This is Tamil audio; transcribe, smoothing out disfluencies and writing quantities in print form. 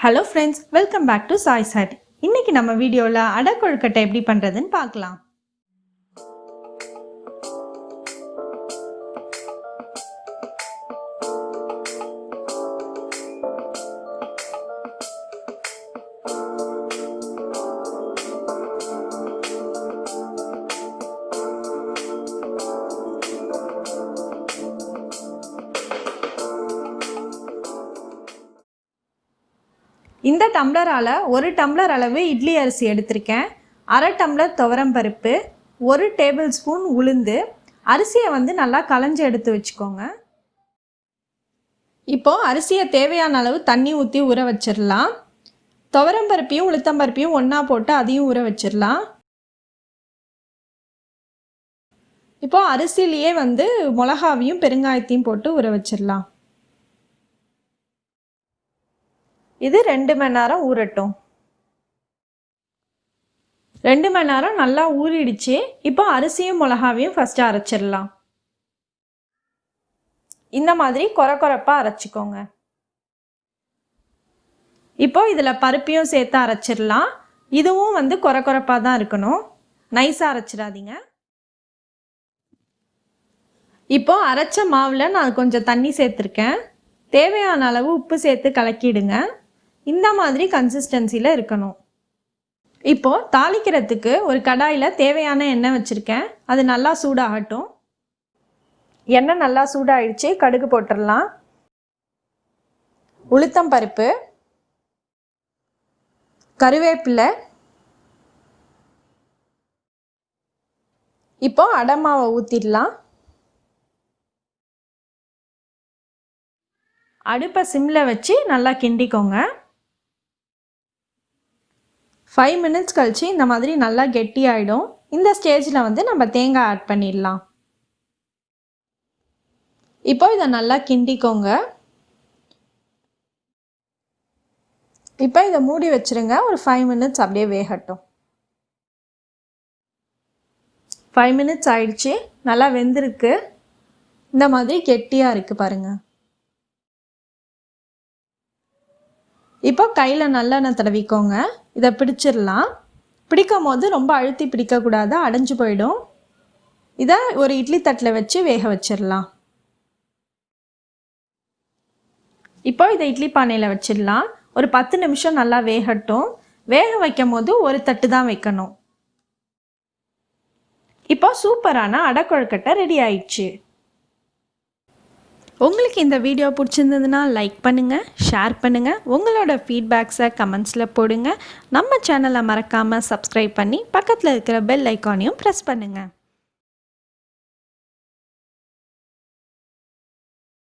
Hello friends, welcome back to Sai's Hut. இன்னைக்கு நம்ம வீடியோல அடை கொழுக்கட்டை எப்படி பண்றதுன்னு பார்க்கலாம். இந்த டம்ளரால 1 டம்ளர் அளவு இட்லி அரிசி எடுத்திருக்கேன். 1/2 டம்ளர் துவரம் பருப்பு, 1 டேபிள் ஸ்பூன் உளுந்து. அரிசியை நல்லா களைஞ்சு எடுத்து வச்சுக்கோங்க. இப்போ அரிசியை தேவையான அளவு தண்ணி ஊற்றி ஊற வச்சிடலாம். துவரம் பருப்பையும் உளுத்தம் பருப்பையும் ஒன்றா போட்டு அதையும் ஊற வச்சிடலாம். இப்போ அரிசியிலேயே மிளகாவையும் பெருங்காயத்தையும் போட்டு ஊற வச்சிடலாம். இது 2 மணி நேரம் ஊறட்டும். 2 மணி நேரம் நல்லா ஊறிடுச்சு. இப்போ அரிசியும் மிளகாவையும் ஃபஸ்ட்டு அரைச்சிடலாம். இந்த மாதிரி கொரப்பாக அரைச்சிக்கோங்க. இப்போ இதில் பருப்பையும் சேர்த்து அரைச்சிடலாம். இதுவும் கொரப்பாக தான் இருக்கணும், நைஸாக அரைச்சிடாதீங்க. இப்போ அரைச்ச மாவில் நான் கொஞ்சம் தண்ணி சேர்த்துருக்கேன். தேவையான அளவு உப்பு சேர்த்து கலக்கிடுங்க. இந்த மாதிரி கன்சிஸ்டன்சியில் இருக்கணும். இப்போது தாளிக்கிறதுக்கு ஒரு கடாயில் தேவையான எண்ணெய் வச்சுருக்கேன். அது நல்லா சூடாகட்டும். எண்ணெய் நல்லா சூடாகிடுச்சு. கடுகு போட்டுடலாம். உளுத்தம் பருப்பு, கருவேப்பிலை. இப்போது அடை மாவை ஊற்றிடலாம். அடுப்பை சிம்மில் வச்சு நல்லா கிண்டிக்கோங்க. 5 மினிட்ஸ் கழிச்சு இந்த மாதிரி நல்லா கெட்டி ஆகிடும். இந்த ஸ்டேஜில் நம்ம தேங்காய் ஆட் பண்ணிடலாம். இப்போ இதை நல்லா கிண்டிக்கோங்க. இப்போ இதை மூடி வச்சுருங்க. ஒரு 5 மினிட்ஸ் அப்படியே வேகட்டும். 5 மினிட்ஸ் ஆயிடுச்சு. நல்லா வெந்திருக்கு. இந்த மாதிரி கெட்டியாக இருக்குது பாருங்கள். இப்போ கையில் நல்லெண்ணெய் தடவிக்கோங்க. இதை பிடிச்சிடலாம். பிடிக்கும் போது ரொம்ப அழுத்தி பிடிக்கக்கூடாது, அடைஞ்சு போயிடும். இதை ஒரு இட்லி தட்டில் வச்சு வேக வச்சிடலாம். இப்போ இதை இட்லி பானையில் வச்சிடலாம். ஒரு 10 நிமிஷம் நல்லா வேகட்டும். வேக வைக்கும் போது ஒரு தட்டு தான் வைக்கணும். இப்போ சூப்பரான அடை கொழுக்கட்டை ரெடி ஆயிடுச்சு. உங்களுக்கு இந்த வீடியோ பிடிச்சிருந்ததுன்னா லைக் பண்ணுங்கள், ஷேர் பண்ணுங்கள். உங்களோட ஃபீட்பேக்ஸை கமெண்ட்ஸில் போடுங்க. நம்ம சேனலை மறக்காமல் சப்ஸ்கிரைப் பண்ணி பக்கத்தில் இருக்கிற பெல் ஐக்கானையும் ப்ரெஸ் பண்ணுங்கள்.